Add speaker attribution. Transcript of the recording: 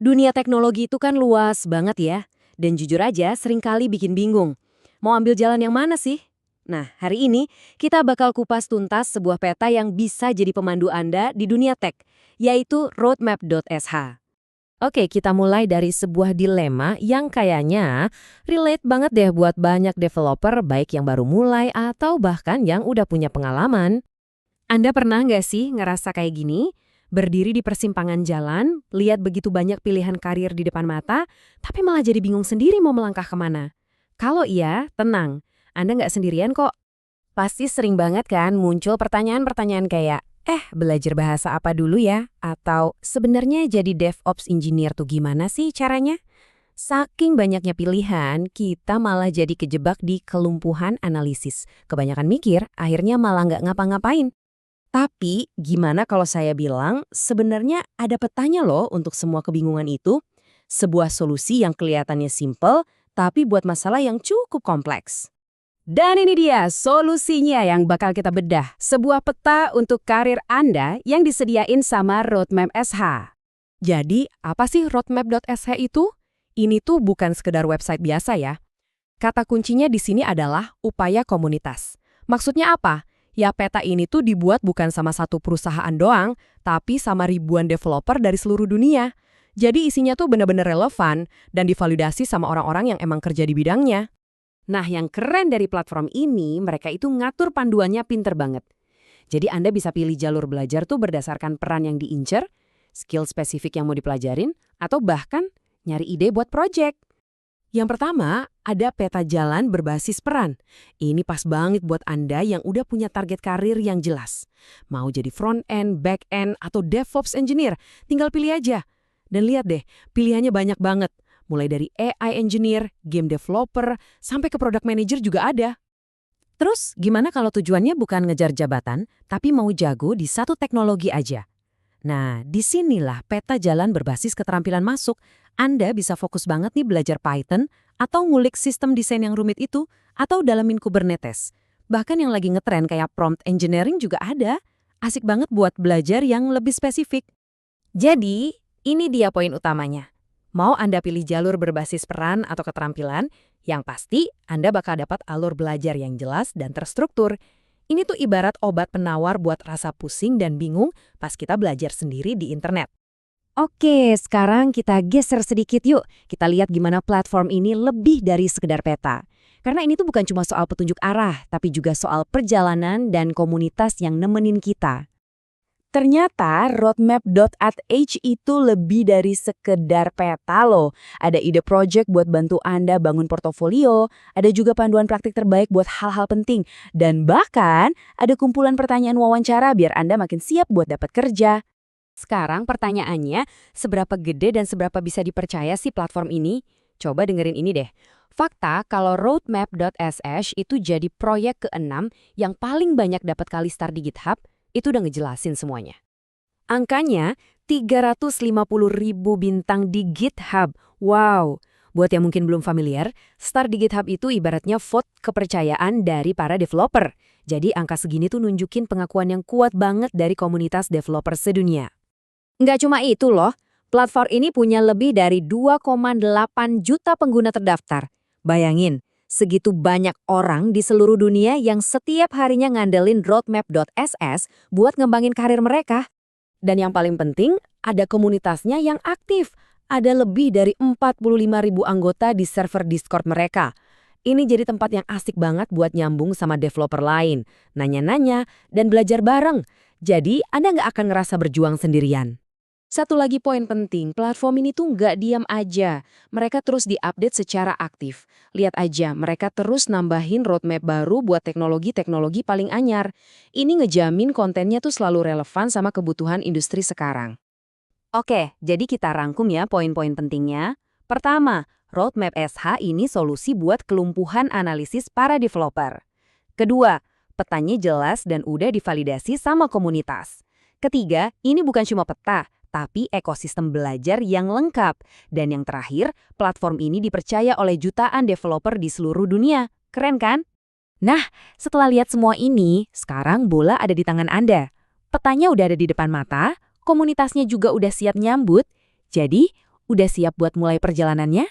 Speaker 1: Dunia teknologi itu kan luas banget ya, dan jujur aja seringkali bikin bingung. Mau ambil jalan yang mana sih? Nah, hari ini kita bakal kupas tuntas sebuah peta yang bisa jadi pemandu Anda di dunia tech, yaitu roadmap.sh. Oke, kita mulai dari sebuah dilema yang kayaknya relate banget deh buat banyak developer, baik yang baru mulai atau bahkan yang udah punya pengalaman. Anda pernah nggak sih ngerasa kayak gini? Berdiri di persimpangan jalan, lihat begitu banyak pilihan karir di depan mata, tapi malah jadi bingung sendiri mau melangkah kemana. Kalau iya, tenang. Anda nggak sendirian kok. Pasti sering banget kan muncul pertanyaan-pertanyaan kayak, belajar bahasa apa dulu ya? Atau sebenarnya jadi DevOps engineer tuh gimana sih caranya? Saking banyaknya pilihan, kita malah jadi kejebak di kelumpuhan analisis. Kebanyakan mikir, akhirnya malah nggak ngapa-ngapain. Tapi, gimana kalau saya bilang, sebenarnya ada petanya loh untuk semua kebingungan itu. Sebuah solusi yang kelihatannya simple, tapi buat masalah yang cukup kompleks. Dan ini dia solusinya yang bakal kita bedah. Sebuah peta untuk karir Anda yang disediain sama Roadmap SH. Jadi, apa sih roadmap.sh itu? Ini tuh bukan sekedar website biasa ya. Kata kuncinya di sini adalah upaya komunitas. Maksudnya apa? Ya, peta ini tuh dibuat bukan sama satu perusahaan doang, tapi sama ribuan developer dari seluruh dunia. Jadi isinya tuh benar-benar relevan dan divalidasi sama orang-orang yang emang kerja di bidangnya. Nah, yang keren dari platform ini, mereka itu ngatur panduannya pinter banget. Jadi Anda bisa pilih jalur belajar tuh berdasarkan peran yang diincer, skill spesifik yang mau dipelajarin, atau bahkan nyari ide buat project. Yang pertama, ada peta jalan berbasis peran. Ini pas banget buat Anda yang udah punya target karir yang jelas. Mau jadi front-end, back-end, atau DevOps engineer, tinggal pilih aja. Dan lihat deh, pilihannya banyak banget. Mulai dari AI engineer, game developer, sampai ke product manager juga ada. Terus, gimana kalau tujuannya bukan ngejar jabatan, tapi mau jago di satu teknologi aja? Nah, disinilah peta jalan berbasis keterampilan masuk. Anda bisa fokus banget nih belajar Python, atau ngulik sistem desain yang rumit itu, atau dalamin Kubernetes. Bahkan yang lagi ngetren kayak prompt engineering juga ada. Asik banget buat belajar yang lebih spesifik. Jadi, ini dia poin utamanya. Mau Anda pilih jalur berbasis peran atau keterampilan, yang pasti Anda bakal dapat alur belajar yang jelas dan terstruktur. Ini tuh ibarat obat penawar buat rasa pusing dan bingung pas kita belajar sendiri di internet. Oke, sekarang kita geser sedikit yuk. Kita lihat gimana platform ini lebih dari sekedar peta. Karena ini tuh bukan cuma soal petunjuk arah, tapi juga soal perjalanan dan komunitas yang nemenin kita. Ternyata roadmap.sh itu lebih dari sekedar peta loh. Ada ide project buat bantu Anda bangun portofolio, ada juga panduan praktik terbaik buat hal-hal penting, dan bahkan ada kumpulan pertanyaan wawancara biar Anda makin siap buat dapat kerja. Sekarang pertanyaannya, seberapa gede dan seberapa bisa dipercaya sih platform ini? Coba dengerin ini deh. Fakta kalau roadmap.sh itu jadi proyek ke-6 yang paling banyak dapat kali start di GitHub, itu udah ngejelasin semuanya. Angkanya 350.000 bintang di GitHub. Wow! Buat yang mungkin belum familiar, start di GitHub itu ibaratnya vote kepercayaan dari para developer. Jadi angka segini tuh nunjukin pengakuan yang kuat banget dari komunitas developer sedunia. Nggak cuma itu loh, platform ini punya lebih dari 2,8 juta pengguna terdaftar. Bayangin, segitu banyak orang di seluruh dunia yang setiap harinya ngandelin roadmap.sh buat ngembangin karir mereka. Dan yang paling penting, ada komunitasnya yang aktif. Ada lebih dari 45.000 anggota di server Discord mereka. Ini jadi tempat yang asik banget buat nyambung sama developer lain, nanya-nanya, dan belajar bareng. Jadi, Anda nggak akan ngerasa berjuang sendirian. Satu lagi poin penting, platform ini tuh nggak diam aja. Mereka terus diupdate secara aktif. Lihat aja, mereka terus nambahin roadmap baru buat teknologi-teknologi paling anyar. Ini ngejamin kontennya tuh selalu relevan sama kebutuhan industri sekarang. Oke, jadi kita rangkum ya poin-poin pentingnya. Pertama, roadmap SH ini solusi buat kelumpuhan analisis para developer. Kedua, petanya jelas dan udah divalidasi sama komunitas. Ketiga, ini bukan cuma peta, tapi ekosistem belajar yang lengkap. Dan yang terakhir, platform ini dipercaya oleh jutaan developer di seluruh dunia. Keren kan? Nah, setelah lihat semua ini, sekarang bola ada di tangan Anda. Petanya udah ada di depan mata, komunitasnya juga udah siap nyambut. Jadi,
Speaker 2: udah siap buat mulai perjalanannya?